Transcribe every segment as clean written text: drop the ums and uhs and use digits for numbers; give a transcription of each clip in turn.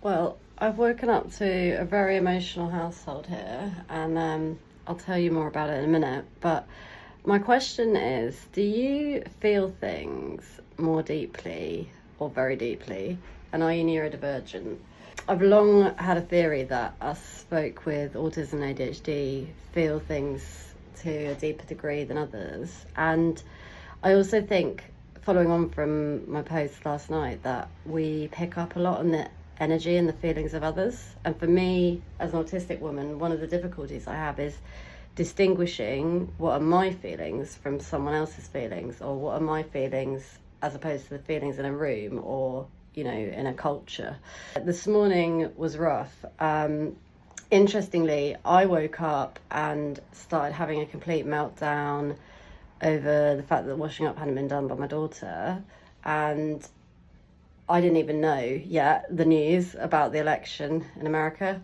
Well, I've woken up to a very emotional household here, and I'll tell you more about it in a minute. But my question is, do you feel things more deeply or very deeply? And are you neurodivergent? I've long had a theory that us folk with autism and ADHD feel things to a deeper degree than others. And I also think, following on from my post last night, that we pick up a lot on the energy and the feelings of others. And for me, as an autistic woman, one of the difficulties I have is distinguishing what are my feelings from someone else's feelings, or what are my feelings as opposed to the feelings in a room or, in a culture. This morning was rough. Interestingly, I woke up and started having a complete meltdown over the fact that the washing up hadn't been done by my daughter, and I didn't even know yet the news about the election in America.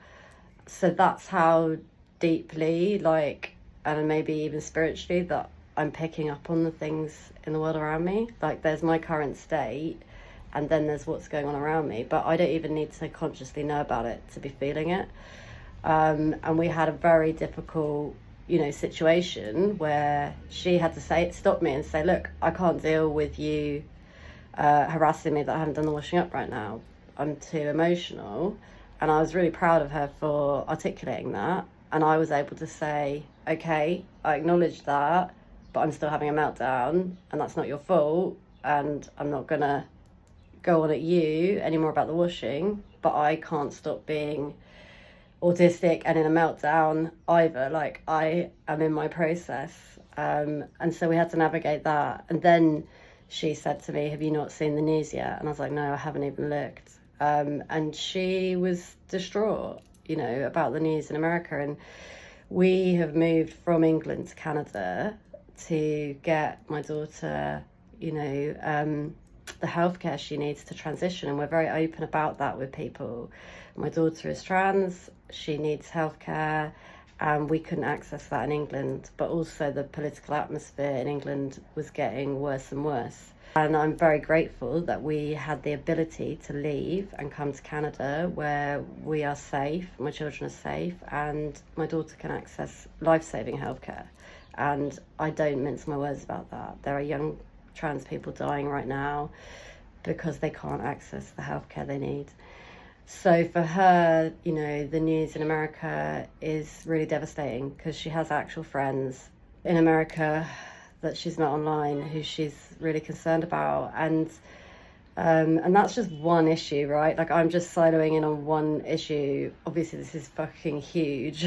So that's how deeply, and maybe even spiritually, that I'm picking up on the things in the world around me. Like, there's my current state, and then there's what's going on around me, but I don't even need to consciously know about it to be feeling it. And we had a very difficult, situation where she had to stop me and say, look, I can't deal with you harassing me that I haven't done the washing up right now. I'm too emotional. And I was really proud of her for articulating that. And I was able to say, okay, I acknowledge that, but I'm still having a meltdown, and that's not your fault. And I'm not going to go on at you anymore about the washing, but I can't stop being autistic and in a meltdown either. Like, I am in my process. And so we had to navigate that. And then she said to me, have you not seen the news yet? And I was like, no, I haven't even looked. And she was distraught, about the news in America. And we have moved from England to Canada to get my daughter, the healthcare she needs to transition. And we're very open about that with people. My daughter is trans, she needs healthcare, and we couldn't access that in England. But also the political atmosphere in England was getting worse and worse. And I'm very grateful that we had the ability to leave and come to Canada, where we are safe, my children are safe, and my daughter can access life-saving healthcare. And I don't mince my words about that. There are young trans people dying right now because they can't access the healthcare they need. So for her, the news in America is really devastating, because she has actual friends in America that she's met online who she's really concerned about. And that's just one issue, right? Like, I'm just siloing in on one issue. Obviously, this is fucking huge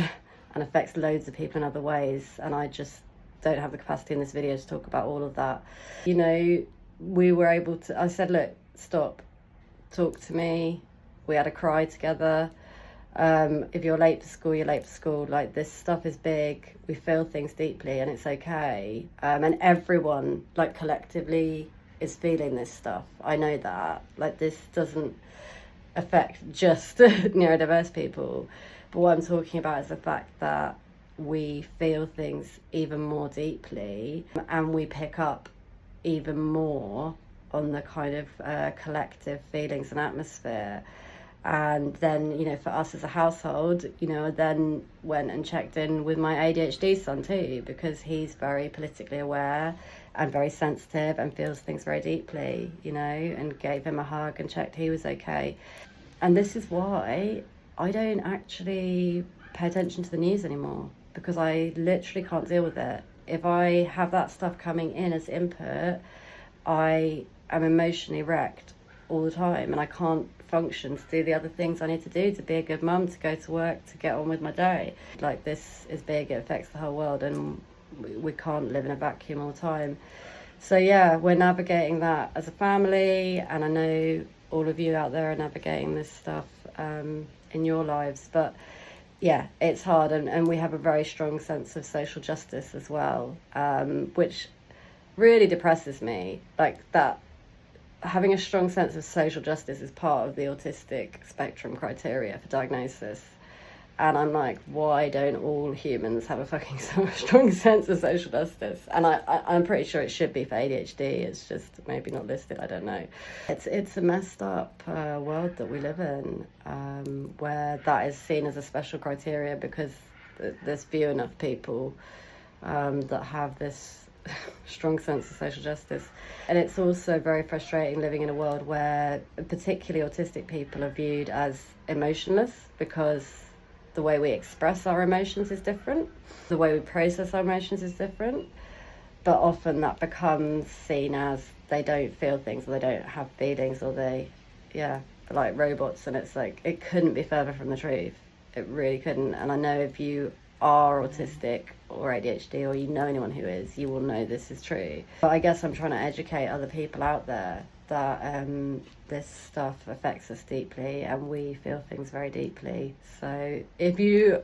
and affects loads of people in other ways. And I just don't have the capacity in this video to talk about all of that. We were able to, I said, look, stop, talk to me. We had a cry together. If you're late for school, you're late for school. Like, this stuff is big. We feel things deeply, and it's okay. And everyone, collectively, is feeling this stuff. I know that. Like, this doesn't affect just neurodiverse people. But what I'm talking about is the fact that we feel things even more deeply, and we pick up even more on the kind of collective feelings and atmosphere. And then, for us as a household, I then went and checked in with my ADHD son too, because he's very politically aware and very sensitive and feels things very deeply, and gave him a hug and checked he was okay. And this is why I don't actually pay attention to the news anymore, because I literally can't deal with it. If I have that stuff coming in as input, I am emotionally wrecked all the time, and I can't function to do the other things I need to do to be a good mum, to go to work, to get on with my day. Like, this is big, it affects the whole world, and we can't live in a vacuum all the time. So yeah, we're navigating that as a family, and I know all of you out there are navigating this stuff in your lives. But yeah, it's hard, and we have a very strong sense of social justice as well, which really depresses me. Like, that having a strong sense of social justice is part of the autistic spectrum criteria for diagnosis. And I'm like, why don't all humans have a fucking strong sense of social justice? And I'm pretty sure it should be for ADHD. It's just maybe not listed. I don't know. It's a messed up world that we live in, where that is seen as a special criteria because there's few enough people that have this strong sense of social justice. And it's also very frustrating living in a world where particularly autistic people are viewed as emotionless because the way we express our emotions is different, the way we process our emotions is different, but often that becomes seen as they don't feel things, or they don't have feelings, or they're like robots. And it's like, it couldn't be further from the truth. It really couldn't. And I know if you are autistic or ADHD, or you know anyone who is, you will know this is true. But I guess I'm trying to educate other people out there that this stuff affects us deeply and we feel things very deeply. So if you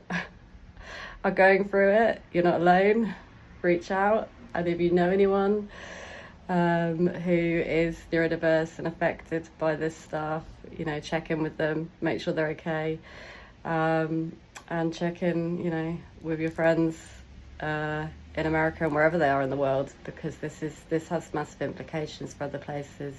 are going through it, you're not alone. Reach out. And if you know anyone who is neurodiverse and affected by this stuff, check in with them, make sure they're okay, and check in, with your friends in America and wherever they are in the world, because this has massive implications for other places.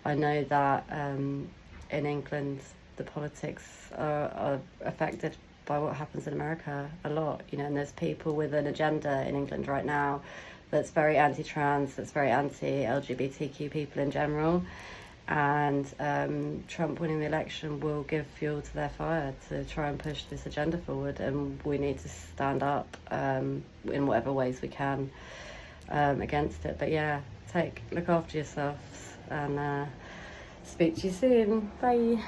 I know that in England the politics are affected by what happens in America a lot, and there's people with an agenda in England right now that's very anti-trans, that's very anti-LGBTQ people in general. And Trump winning the election will give fuel to their fire to try and push this agenda forward, and we need to stand up in whatever ways we can against it. But look after yourselves, and speak to you soon. Bye.